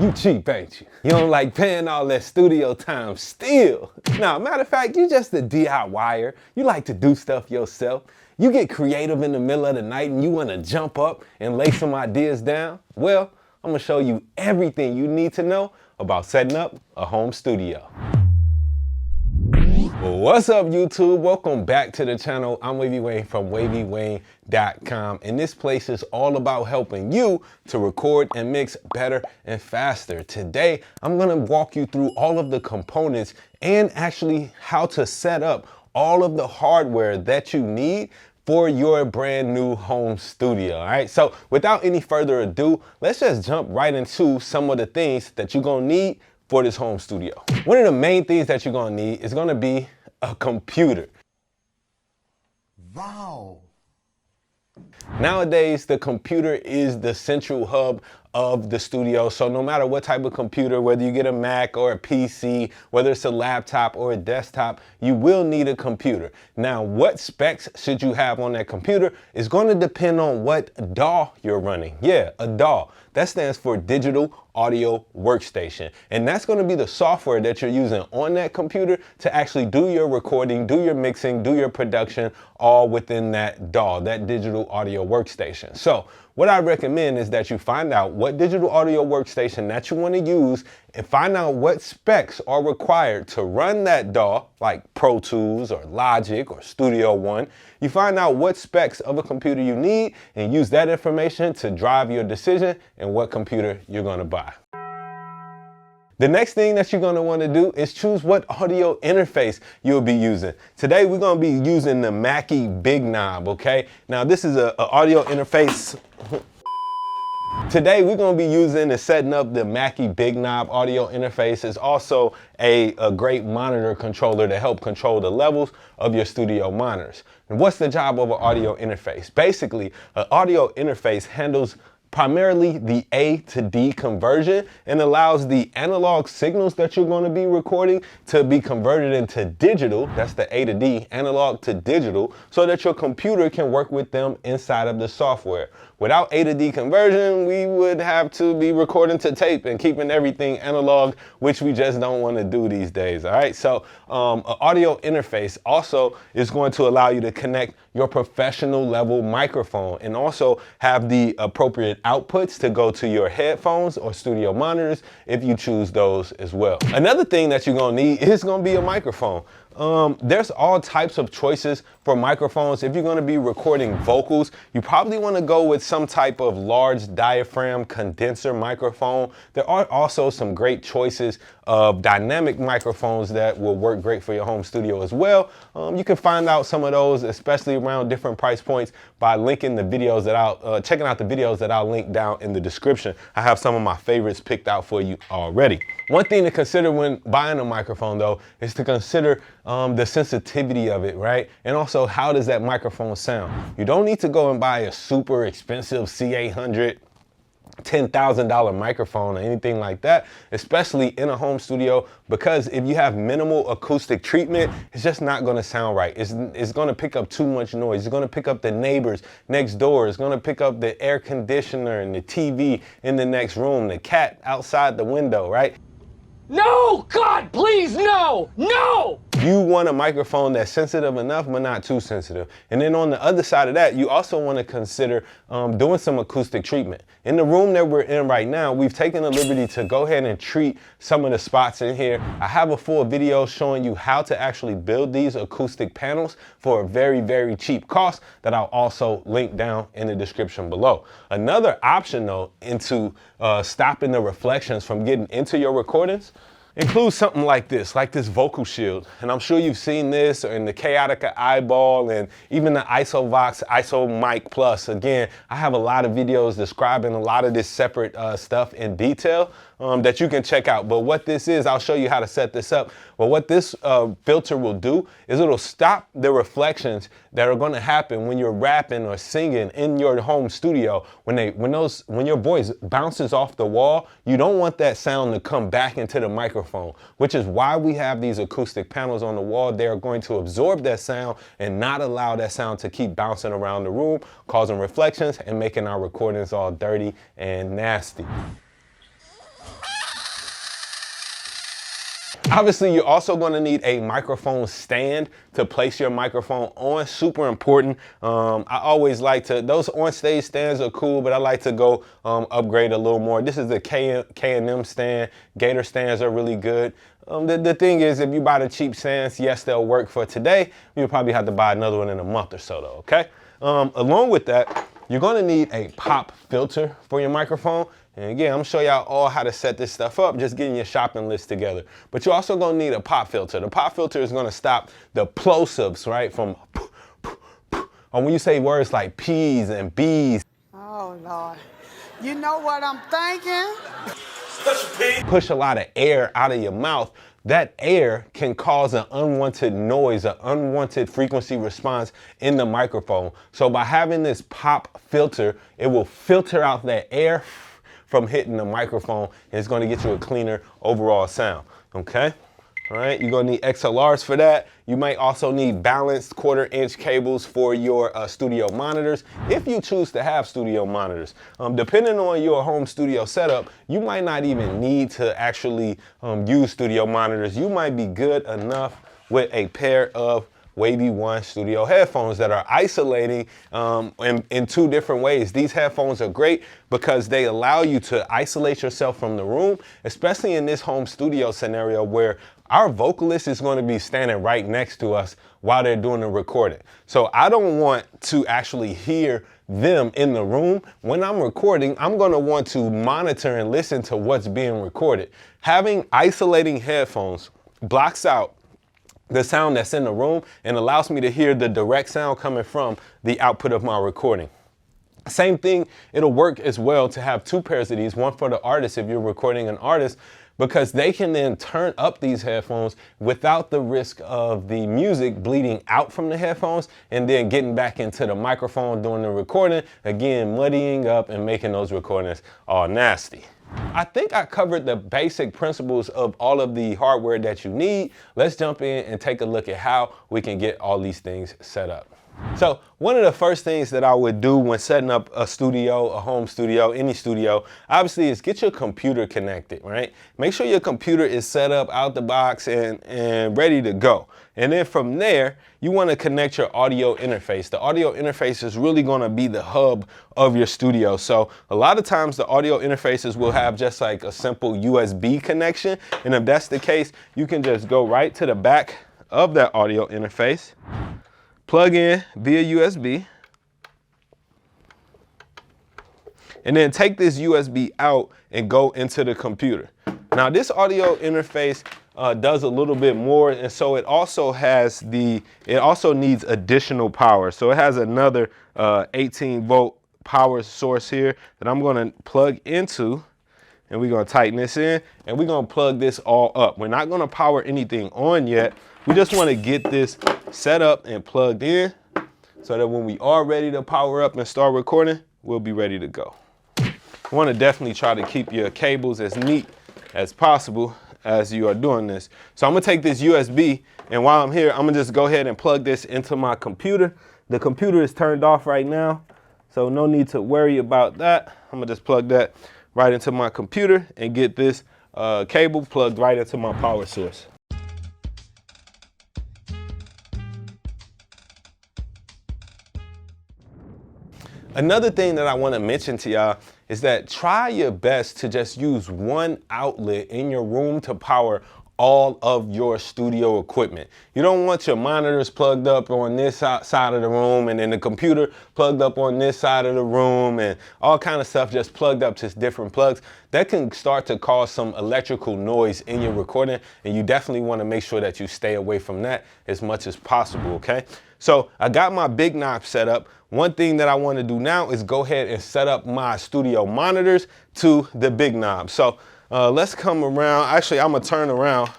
You cheap, ain't you? You don't like paying all that studio time still. Now, matter of fact, you just a DIYer. You like to do stuff yourself. You get creative in the middle of the night and you want to jump up and lay some ideas down. Well, I'm going to show you everything you need to know about setting up a home studio. What's up, YouTube? Welcome back to the channel. I'm Wavy Wayne from Wavy.com, and this place is all about helping you to record and mix better and faster. Today, I'm gonna walk you through all of the components and actually how to set up all of the hardware that you need for your brand new home studio. All right, so without any further ado, let's just jump right into some of the things that you're gonna need for this home studio. One of the main things that you're gonna need is gonna be a computer. Wow. Nowadays, the computer is the central hub of the studio. So no matter what type of computer, whether you get a Mac or a PC, whether it's a laptop or a desktop, you will need a computer. Now, what specs should you have on that computer is going to depend on what DAW you're running. Yeah, a DAW. That stands for Digital Audio Workstation. And that's going to be the software that you're using on that computer to actually do your recording, do your mixing, do your production, all within that DAW, that Digital Audio Workstation. So what I recommend is that you find out what digital audio workstation that you want to use and find out what specs are required to run that DAW, like Pro Tools or Logic or Studio One. You find out what specs of a computer you need and use that information to drive your decision and what computer you're going to buy. The next thing that you're going to want to do is choose what audio interface you'll be using. Today we're going to be using the Mackie Big Knob, okay? Now this is an audio interface. Today we're going to be using and setting up the Mackie Big Knob audio interface. It's also a great monitor controller to help control the levels of your studio monitors. And what's the job of an audio interface? Basically, an audio interface handles primarily the A to D conversion and allows the analog signals that you're going to be recording to be converted into digital. That's the A to D, analog to digital, so that your computer can work with them inside of the software. Without A to D conversion, we would have to be recording to tape and keeping everything analog, which we just don't want to do these days. All right, so an audio interface also is going to allow you to connect your professional level microphone and also have the appropriate outputs to go to your headphones or studio monitors if you choose those as well. Another thing that you're gonna need is gonna be a microphone. There's all types of choices for microphones. If you're going to be recording vocals, you probably want to go with some type of large diaphragm condenser microphone. There are also some great choices of dynamic microphones that will work great for your home studio as well. You can find out some of those, especially around different price points, by linking the videos that checking out the videos that I'll link down in the description. I have some of my favorites picked out for you already. One thing to consider when buying a microphone, though, is to consider the sensitivity of it, right? And also, how does that microphone sound? You don't need to go and buy a super expensive C800 $10,000 microphone or anything like that, especially in a home studio, because if you have minimal acoustic treatment, it's just not going to sound right. It's going to pick up too much noise. It's going to pick up the neighbors next door. It's going to pick up the air conditioner and the TV in the next room, the cat outside the window, right? No, God, please, no, no! You want a microphone that's sensitive enough, but not too sensitive. And then on the other side of that, you also want to consider doing some acoustic treatment. In the room that we're in right now, we've taken the liberty to go ahead and treat some of the spots in here. I have a full video showing you how to actually build these acoustic panels for a very, very cheap cost that I'll also link down in the description below. Another option, though, into stopping the reflections from getting into your recordings includes something like this vocal shield. And I'm sure you've seen this in the Chaotica Eyeball and even the IsoVox ISO Mic Plus. Again, I have a lot of videos describing a lot of this separate stuff in detail that you can check out. But what this is, I'll show you how to set this up. But what this filter will do is it'll stop the reflections that are going to happen when you're rapping or singing in your home studio. When your voice bounces off the wall, you don't want that sound to come back into the microphone, which is why we have these acoustic panels on the wall. They are going to absorb that sound and not allow that sound to keep bouncing around the room, causing reflections and making our recordings all dirty and nasty. Obviously, you're also going to need a microphone stand to place your microphone on. Super important. I always like to, those on-stage stands are cool, but I like to go upgrade a little more. This is the K&M stand. Gator stands are really good. The thing is, if you buy the cheap stands, yes, they'll work for today. You'll probably have to buy another one in a month or so, though, okay? Along with that, you're going to need a pop filter for your microphone. And again, I'm gonna show y'all all how to set this stuff up, just getting your shopping list together. But you're also gonna need a pop filter. The pop filter is gonna stop the plosives, right? From, or when you say words like P's and B's. Oh, Lord. You know what I'm thinking? Push a lot of air out of your mouth. That air can cause an unwanted noise, an unwanted frequency response in the microphone. So by having this pop filter, it will filter out that air from hitting the microphone, and it's gonna get you a cleaner overall sound, okay? All right, you're gonna need XLRs for that. You might also need balanced 1/4-inch cables for your studio monitors, if you choose to have studio monitors. Depending on your home studio setup, you might not even need to actually use studio monitors. You might be good enough with a pair of Wavy One studio headphones that are isolating in 2 different ways. These headphones are great because they allow you to isolate yourself from the room, especially in this home studio scenario where our vocalist is going to be standing right next to us while they're doing the recording. So I don't want to actually hear them in the room. When I'm recording, I'm going to want to monitor and listen to what's being recorded. Having isolating headphones blocks out the sound that's in the room and allows me to hear the direct sound coming from the output of my recording. Same thing, it'll work as well to have 2 pairs of these, one for the artist if you're recording an artist, because they can then turn up these headphones without the risk of the music bleeding out from the headphones and then getting back into the microphone during the recording, again, muddying up and making those recordings all nasty. I think I covered the basic principles of all of the hardware that you need. Let's jump in and take a look at how we can get all these things set up. So one of the first things that I would do when setting up a studio, a home studio, any studio, obviously is get your computer connected, right? Make sure your computer is set up out the box and ready to go. And then from there, you want to connect your audio interface. The audio interface is really going to be the hub of your studio. So a lot of times the audio interfaces will have just like a simple USB connection. And if that's the case, you can just go right to the back of that audio interface, plug in via USB, and then take this USB out and go into the computer. Now this audio interface does a little bit more, and so it also has it also needs additional power. So it has another 18-volt power source here that I'm going to plug into, and we're going to tighten this in, and we're going to plug this all up. We're not going to power anything on yet. We just want to get this set up and plugged in so that when we are ready to power up and start recording, we'll be ready to go. You want to definitely try to keep your cables as neat as possible as you are doing this. So I'm gonna take this USB, and while I'm here, I'm gonna just go ahead and plug this into my computer. The computer is turned off right now, so no need to worry about that. I'm gonna just plug that right into my computer and get this cable plugged right into my power source. Another thing that I want to mention to y'all is that try your best to just use one outlet in your room to power all of your studio equipment. You don't want your monitors plugged up on this side of the room and then the computer plugged up on this side of the room and all kind of stuff just plugged up to different plugs. That can start to cause some electrical noise in your recording, and you definitely want to make sure that you stay away from that as much as possible, okay? So I got my big knob set up. One thing that I want to do now is go ahead and set up my studio monitors to the big knob. So let's come around. Actually, I'm gonna turn around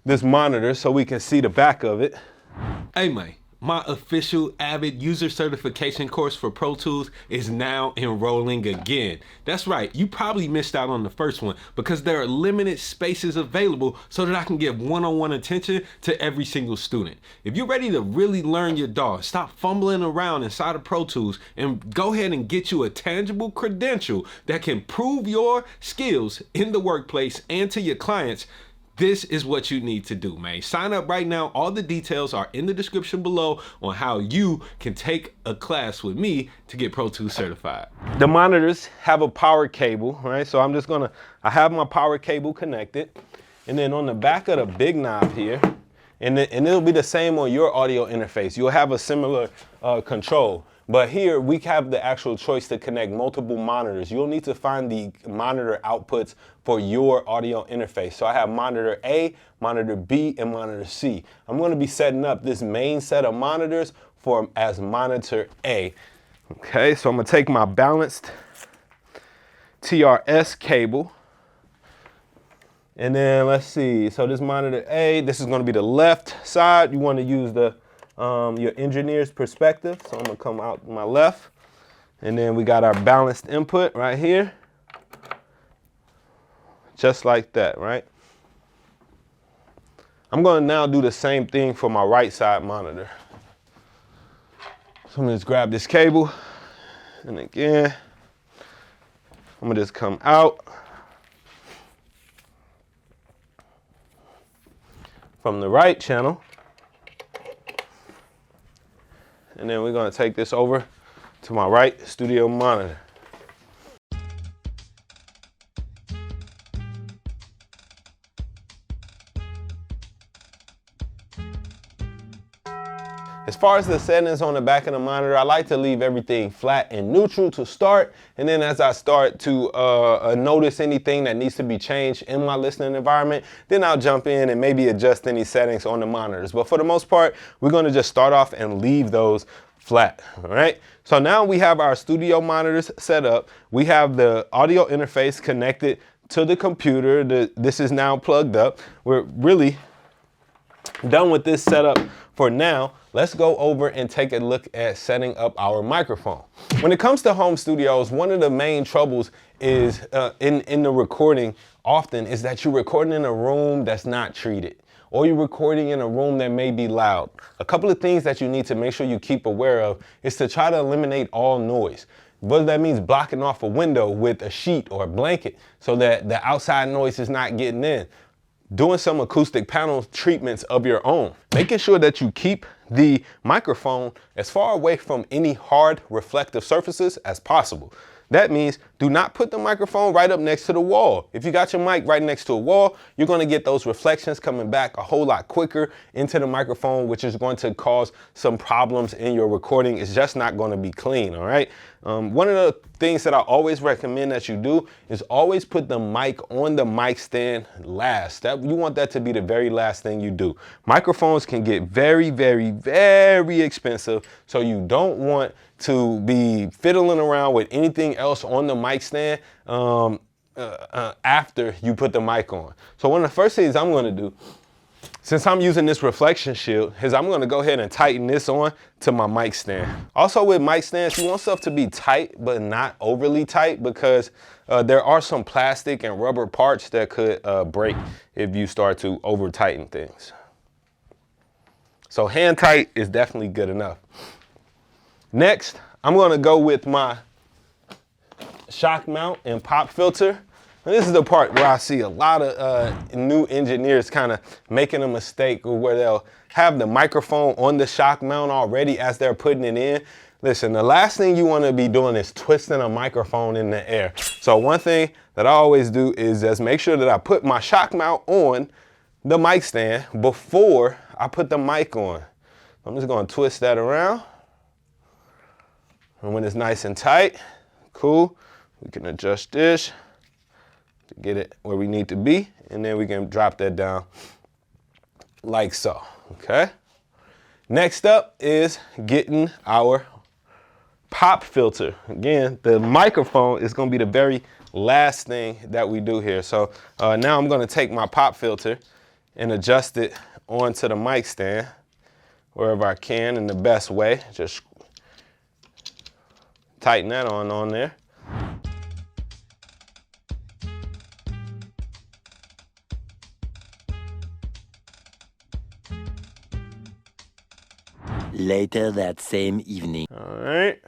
this monitor so we can see the back of it. Hey man, my official Avid user certification course for Pro Tools is now enrolling again. That's right, you probably missed out on the first one because there are limited spaces available so that I can give one-on-one attention to every single student. If you're ready to really learn your DAW, stop fumbling around inside of Pro Tools and go ahead and get you a tangible credential that can prove your skills in the workplace and to your clients, This is what you need to do, man. Sign up right now. All the details are in the description below on how you can take a class with me to get Pro Tools certified. The monitors have a power cable, right? So I have my power cable connected. And then on the back of the big knob here, and it'll be the same on your audio interface. You'll have a similar control. But here we have the actual choice to connect multiple monitors. You'll need to find the monitor outputs for your audio interface. So I have monitor A, monitor B, and monitor C. I'm going to be setting up this main set of monitors as monitor A. Okay, so I'm going to take my balanced TRS cable. And then let's see, so this monitor A, this is going to be the left side. You want to use your engineer's perspective. So I'm gonna come out my left, and then we got our balanced input right here, just like that, right? I'm gonna now do the same thing for my right side monitor. So I'm gonna just grab this cable, and again, I'm gonna just come out from the right channel. And then we're gonna take this over to my right studio monitor. As far as the settings on the back of the monitor, I like to leave everything flat and neutral to start. And then as I start to notice anything that needs to be changed in my listening environment, then I'll jump in and maybe adjust any settings on the monitors. But for the most part, we're gonna just start off and leave those flat, all right? So now we have our studio monitors set up. We have the audio interface connected to the computer. This is now plugged up. We're really done with this setup for now. Let's go over and take a look at setting up our microphone. When it comes to home studios, one of the main troubles is in the recording often is that you're recording in a room that's not treated, or you're recording in a room that may be loud. A couple of things that you need to make sure you keep aware of is to try to eliminate all noise. Whether that means blocking off a window with a sheet or a blanket so that the outside noise is not getting in. Doing some acoustic panel treatments of your own. Making sure that you keep the microphone as far away from any hard reflective surfaces as possible. That means do not put the microphone right up next to the wall. If you got your mic right next to a wall, you're gonna get those reflections coming back a whole lot quicker into the microphone, which is going to cause some problems in your recording. It's just not gonna be clean, all right? One of the things that I always recommend that you do is always put the mic on the mic stand last. You want that to be the very last thing you do. Microphones can get very, very, very expensive, so you don't want to be fiddling around with anything else on the mic stand after you put the mic on. So one of the first things I'm gonna do, since I'm using this reflection shield, is I'm gonna go ahead and tighten this on to my mic stand. Also with mic stands, you want stuff to be tight, but not overly tight, because there are some plastic and rubber parts that could break if you start to over tighten things. So hand tight is definitely good enough. Next, I'm gonna go with my shock mount and pop filter. And this is the part where I see a lot of new engineers kind of making a mistake where they'll have the microphone on the shock mount already as they're putting it in. Listen, the last thing you want to be doing is twisting a microphone in the air. So one thing that I always do is just make sure that I put my shock mount on the mic stand before I put the mic on. I'm just going to twist that around. And when it's nice and tight, cool, we can adjust this to get it where we need to be, and then we can drop that down like so, okay? Next up is getting our pop filter. Again, the microphone is gonna be the very last thing that we do here. So now I'm gonna take my pop filter and adjust it onto the mic stand wherever I can in the best way. Just tighten that on there. Later that same evening. All right.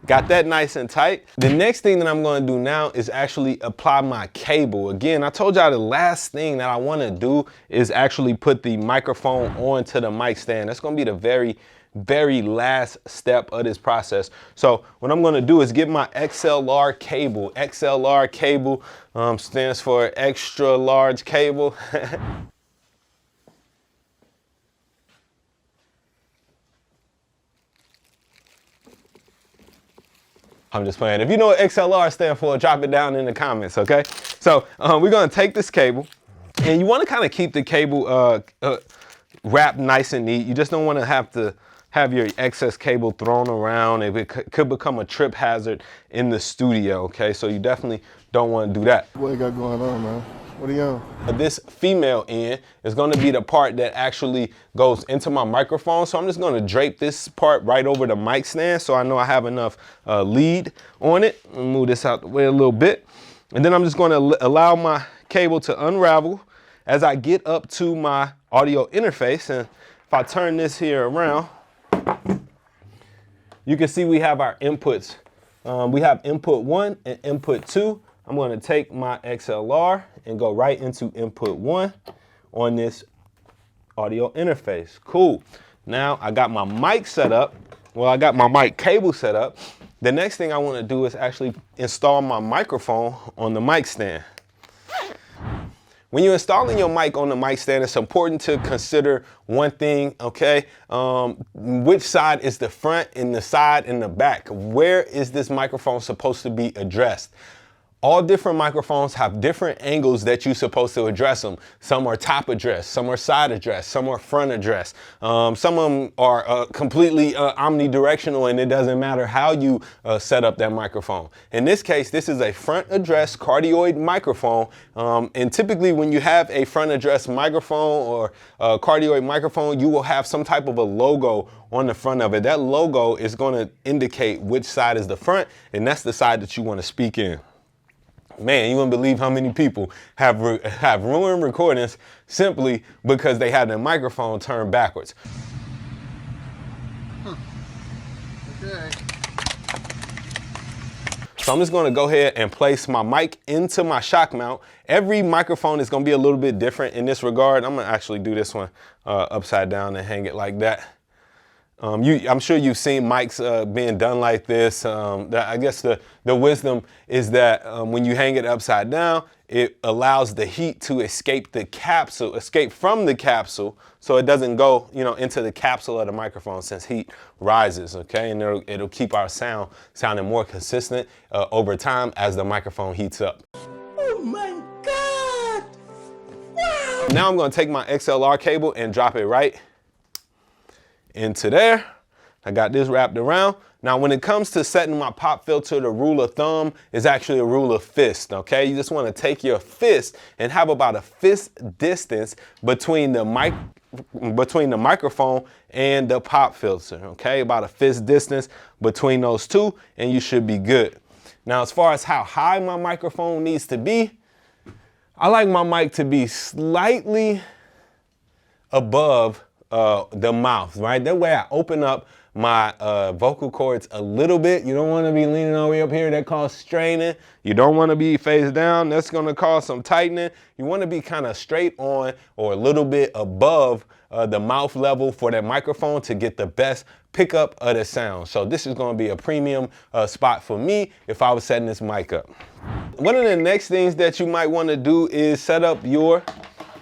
Got that nice and tight. The next thing that I'm gonna do now is actually apply my cable. Again, I told y'all the last thing that I wanna do is actually put the microphone onto the mic stand. That's gonna be the very last step of this process. So what I'm gonna do is get my XLR cable. XLR cable stands for extra large cable. I'm just playing. If you know what XLR stands for, drop it down in the comments, okay? So we're gonna take this cable, and you wanna kinda keep the cable wrapped nice and neat. You just don't wanna have to have your excess cable thrown around. It could become a trip hazard in the studio, okay? So you definitely don't wanna do that. What you got going on, man? What are you on? This female end is gonna be the part that actually goes into my microphone. So I'm just gonna drape this part right over the mic stand so I know I have enough lead on it. Move this out the way a little bit. And then I'm just gonna allow my cable to unravel as I get up to my audio interface. And if I turn this here around, you can see we have our inputs. We have input 1 and input 2. I'm gonna take my XLR and go right into input 1 on this audio interface. Cool. Now I got my mic set up. Well, I got my mic cable set up. The next thing I wanna do is actually install my microphone on the mic stand. When you're installing your mic on the mic stand, it's important to consider one thing, okay? Which side is the front and the side and the back? Where is this microphone supposed to be addressed? All different microphones have different angles that you're supposed to address them. Some are top addressed, some are side addressed, some are front addressed. Some of them are completely omnidirectional, and it doesn't matter how you set up that microphone. In this case, this is a front addressed cardioid microphone. And typically when you have a front addressed microphone or cardioid microphone, you will have some type of a logo on the front of it. That logo is gonna indicate which side is the front, and that's the side that you wanna speak in. Man, you wouldn't believe how many people have ruined recordings simply because they had their microphone turned backwards. Okay. So I'm just gonna go ahead and place my mic into my shock mount. Every microphone is gonna be a little bit different in this regard. I'm gonna actually do this one upside down and hang it like that. I'm sure you've seen mics being done like this. I guess the wisdom is that when you hang it upside down, it allows the heat to escape from the capsule, so it doesn't go, into the capsule of the microphone since heat rises, okay? And it'll keep our sound sounding more consistent over time as the microphone heats up. Oh my God! Wow! Now I'm gonna take my XLR cable and drop it right into there. I got this wrapped around. Now, when it comes to setting my pop filter, the rule of thumb is actually a rule of fist, okay? You just wanna take your fist and have about a fist distance between the microphone and the pop filter, okay? About a fist distance between those two, and you should be good. Now, as far as how high my microphone needs to be, I like my mic to be slightly above the mouth, right? That way I open up my vocal cords a little bit. You don't want to be leaning all the way up here. That causes straining. You don't want to be face down. That's going to cause some tightening. You want to be kind of straight on or a little bit above the mouth level for that microphone to get the best pickup of the sound. So this is going to be a premium spot for me if I was setting this mic up. One of the next things that you might want to do is set up your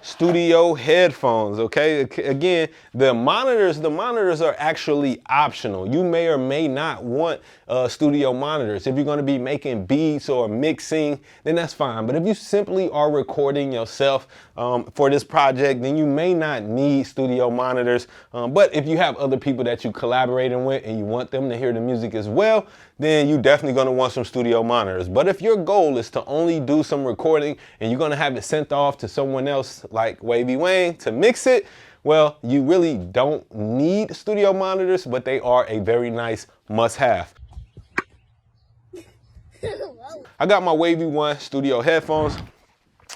studio headphones, okay? Again, the monitors are actually optional. You may or may not want studio monitors. If you're gonna be making beats or mixing, then that's fine. But if you simply are recording yourself for this project, then you may not need studio monitors. But if you have other people that you're collaborating with and you want them to hear the music as well, then you're definitely gonna want some studio monitors. But if your goal is to only do some recording and you're gonna have it sent off to someone else like Wavy Wayne to mix it, well, you really don't need studio monitors, but they are a very nice must-have. I got my Wavy 1 studio headphones.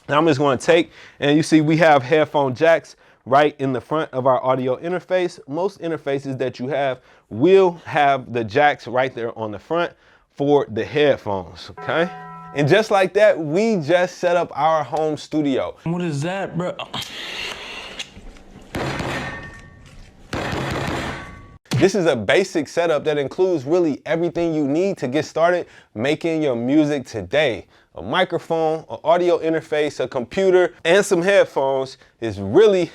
Now I'm just gonna take, and you see we have headphone jacks right in the front of our audio interface. Most interfaces that you have will have the jacks right there on the front for the headphones, okay? And just like that, we just set up our home studio. What is that, bro? This is a basic setup that includes really everything you need to get started making your music today. A microphone, an audio interface, a computer, and some headphones is really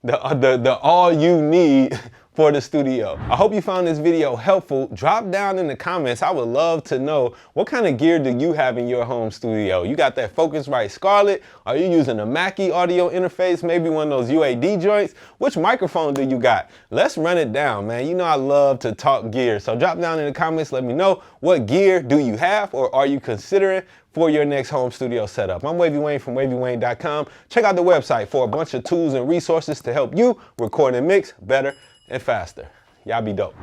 the all you need for the studio. I hope you found this video helpful. Drop down in the comments. I would love to know, what kind of gear do you have in your home studio? You got that Focusrite Scarlett? Are you using a Mackie audio interface? Maybe one of those UAD joints? Which microphone do you got? Let's run it down, man. You know I love to talk gear. So drop down in the comments, let me know, what gear do you have or are you considering for your next home studio setup. I'm Wavy Wayne from WavyWayne.com. Check out the website for a bunch of tools and resources to help you record and mix better and faster. Y'all be dope.